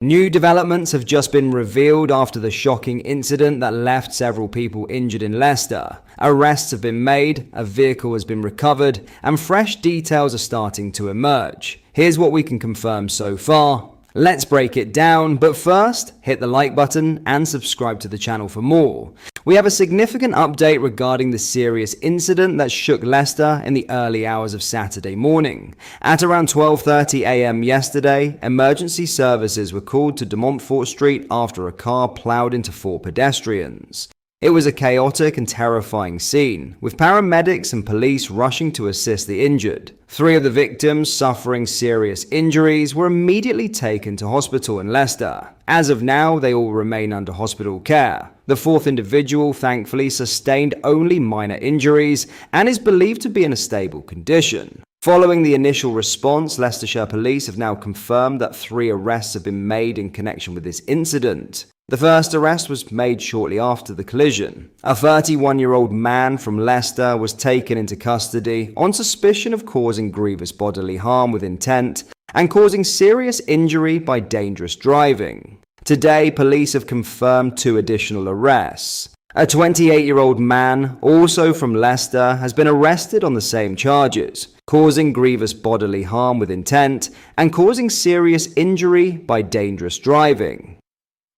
New developments have just been revealed after the shocking incident that left several people injured in Leicester. Arrests have been made, a vehicle has been recovered, and fresh details are starting to emerge. Here's what we can confirm so far. Let's break it down, but first, hit the like button and subscribe to the channel for more. We have a significant update regarding the serious incident that shook Leicester in the early hours of Saturday morning. At around 12:30 a.m. yesterday, emergency services were called to De Montfort Street after a car ploughed into four pedestrians. It was a chaotic and terrifying scene, with paramedics and police rushing to assist the injured. Three of the victims suffering serious injuries were immediately taken to hospital in Leicester. As of now, they all remain under hospital care. The fourth individual thankfully sustained only minor injuries and is believed to be in a stable condition. Following the initial response, Leicestershire police have now confirmed that 3 arrests have been made in connection with this incident. The first arrest was made shortly after the collision. A 31-year-old man from Leicester was taken into custody on suspicion of causing grievous bodily harm with intent and causing serious injury by dangerous driving. Today, police have confirmed 2 additional arrests. A 28-year-old man, also from Leicester, has been arrested on the same charges, causing grievous bodily harm with intent and causing serious injury by dangerous driving.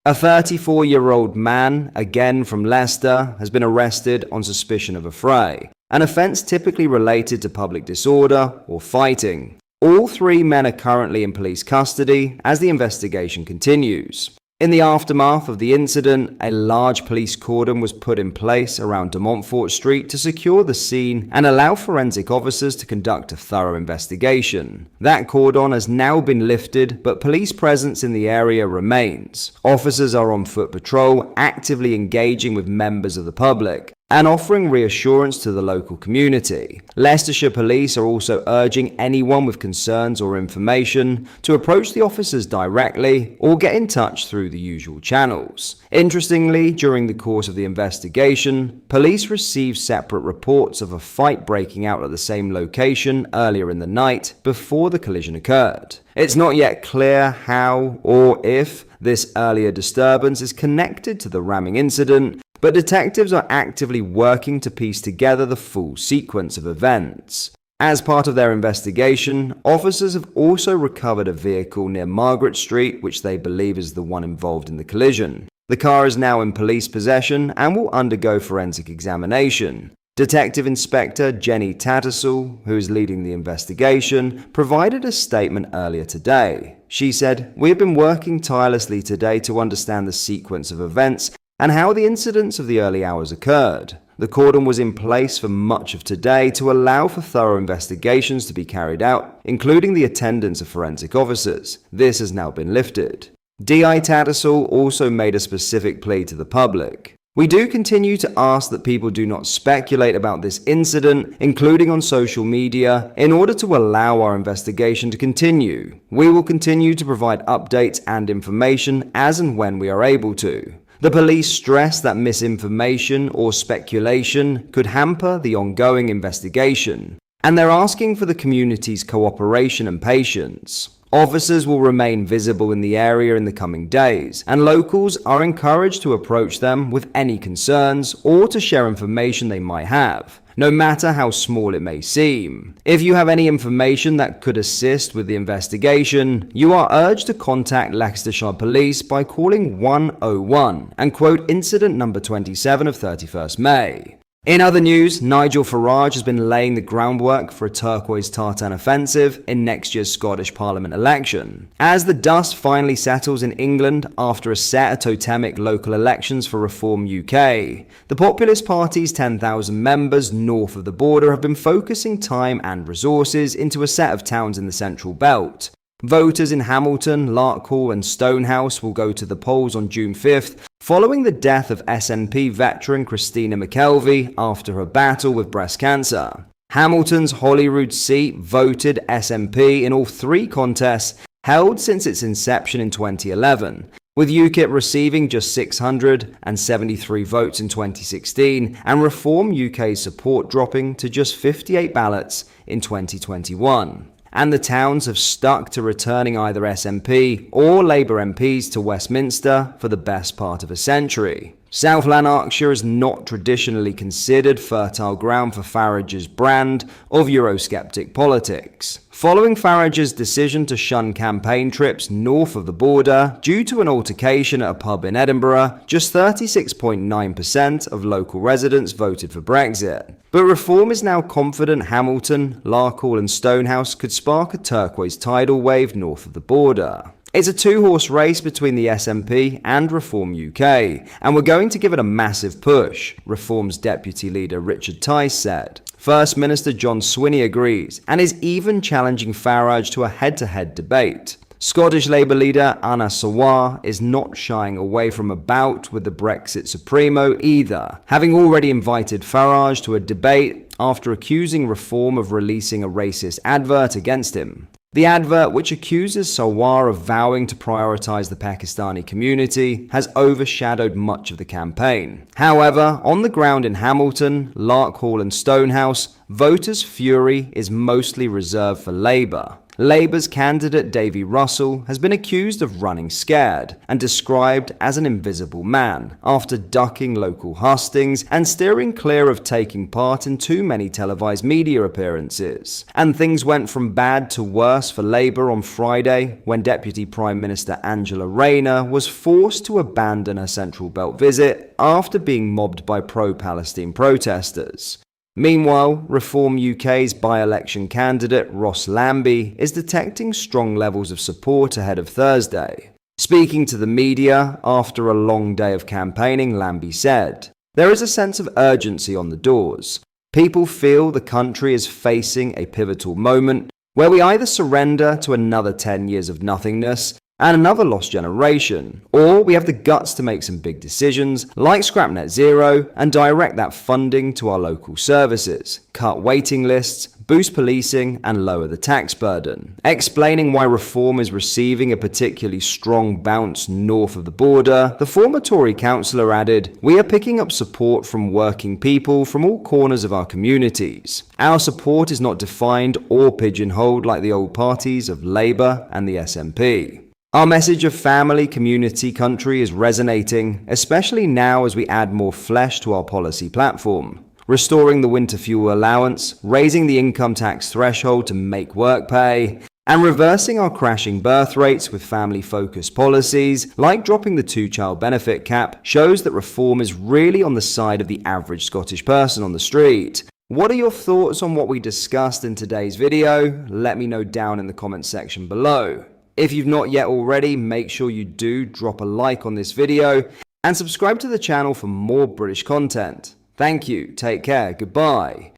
A 34-year-old man, again from Leicester, has been arrested on suspicion of affray, an offence typically related to public disorder or fighting. All 3 men are currently in police custody as the investigation continues. In the aftermath of the incident, a large police cordon was put in place around De Montfort Street to secure the scene and allow forensic officers to conduct a thorough investigation. That cordon has now been lifted, but police presence in the area remains. Officers are on foot patrol, actively engaging with members of the public and offering reassurance to the local community. Leicestershire police are also urging anyone with concerns or information to approach the officers directly or get in touch through the usual channels. Interestingly, during the course of the investigation, police received separate reports of a fight breaking out at the same location earlier in the night before the collision occurred. It's not yet clear how or if this earlier disturbance is connected to the ramming incident, but detectives are actively working to piece together the full sequence of events. As part of their investigation, officers have also recovered a vehicle near Margaret Street, which they believe is the one involved in the collision. The car is now in police possession and will undergo forensic examination. Detective Inspector Jenny Tattersall, who is leading the investigation, provided a statement earlier today. She said, "We have been working tirelessly today to understand the sequence of events and how the incidents of the early hours occurred. The cordon was in place for much of today to allow for thorough investigations to be carried out, including the attendance of forensic officers. This has now been lifted." DI Tattersall also made a specific plea to the public. "We do continue to ask that people do not speculate about this incident, including on social media, in order to allow our investigation to continue. We will continue to provide updates and information as and when we are able to." The police stress that misinformation or speculation could hamper the ongoing investigation, and they're asking for the community's cooperation and patience. Officers will remain visible in the area in the coming days, and locals are encouraged to approach them with any concerns or to share information they might have, no matter how small it may seem. If you have any information that could assist with the investigation, you are urged to contact Leicestershire Police by calling 101 and quote incident number 27 of 31st May. In other news, Nigel Farage has been laying the groundwork for a turquoise tartan offensive in next year's Scottish Parliament election. As the dust finally settles in England after a set of totemic local elections for Reform UK, the Populist Party's 10,000 members north of the border have been focusing time and resources into a set of towns in the Central Belt. Voters in Hamilton, Larkhall and Stonehouse will go to the polls on June 5th, following the death of SNP veteran Christina McKelvey after her battle with breast cancer. Hamilton's Holyrood seat voted SNP in all 3 contests held since its inception in 2011, with UKIP receiving just 673 votes in 2016 and Reform UK's support dropping to just 58 ballots in 2021. and the towns have stuck to returning either SNP or Labour MPs to Westminster for the best part of a century. South Lanarkshire is not traditionally considered fertile ground for Farage's brand of Eurosceptic politics. Following Farage's decision to shun campaign trips north of the border due to an altercation at a pub in Edinburgh, just 36.9% of local residents voted for Brexit. But Reform is now confident Hamilton, Larkhall and Stonehouse could spark a turquoise tidal wave north of the border. It's a two-horse race between the SNP and Reform UK, and we're going to give it a massive push, Reform's deputy leader Richard Tice said. First Minister John Swinney agrees, and is even challenging Farage to a head-to-head debate. Scottish Labour leader Anna Sawar is not shying away from a bout with the Brexit Supremo either, having already invited Farage to a debate after accusing Reform of releasing a racist advert against him. The advert, which accuses Sawar of vowing to prioritise the Pakistani community, has overshadowed much of the campaign. However, on the ground in Hamilton, Larkhall and Stonehouse, voters' fury is mostly reserved for Labour. Labour's candidate Davy Russell has been accused of running scared and described as an invisible man after ducking local hustings and steering clear of taking part in too many televised media appearances. And things went from bad to worse for Labour on Friday when Deputy Prime Minister Angela Rayner was forced to abandon her Central Belt visit after being mobbed by pro-Palestine protesters. Meanwhile, Reform UK's by-election candidate Ross Lambie is detecting strong levels of support ahead of Thursday. Speaking to the media after a long day of campaigning, Lambie said, "There is a sense of urgency on the doors. People feel the country is facing a pivotal moment where we either surrender to another 10 years of nothingness and another lost generation, or we have the guts to make some big decisions like scrap net zero and direct that funding to our local services, cut waiting lists, boost policing and lower the tax burden." Explaining why Reform is receiving a particularly strong bounce north of the border, the former Tory councillor added, "We are picking up support from working people from all corners of our communities. Our support is not defined or pigeonholed like the old parties of Labour and the SNP. Our message of family, community, country is resonating, especially now as we add more flesh to our policy platform. Restoring the winter fuel allowance, raising the income tax threshold to make work pay, and reversing our crashing birth rates with family-focused policies, like dropping the two-child benefit cap, shows that Reform is really on the side of the average Scottish person on the street." What are your thoughts on what we discussed in today's video? Let me know down in the comments section below. If you've not yet already, make sure you do drop a like on this video and subscribe to the channel for more British content. Thank you, take care, goodbye.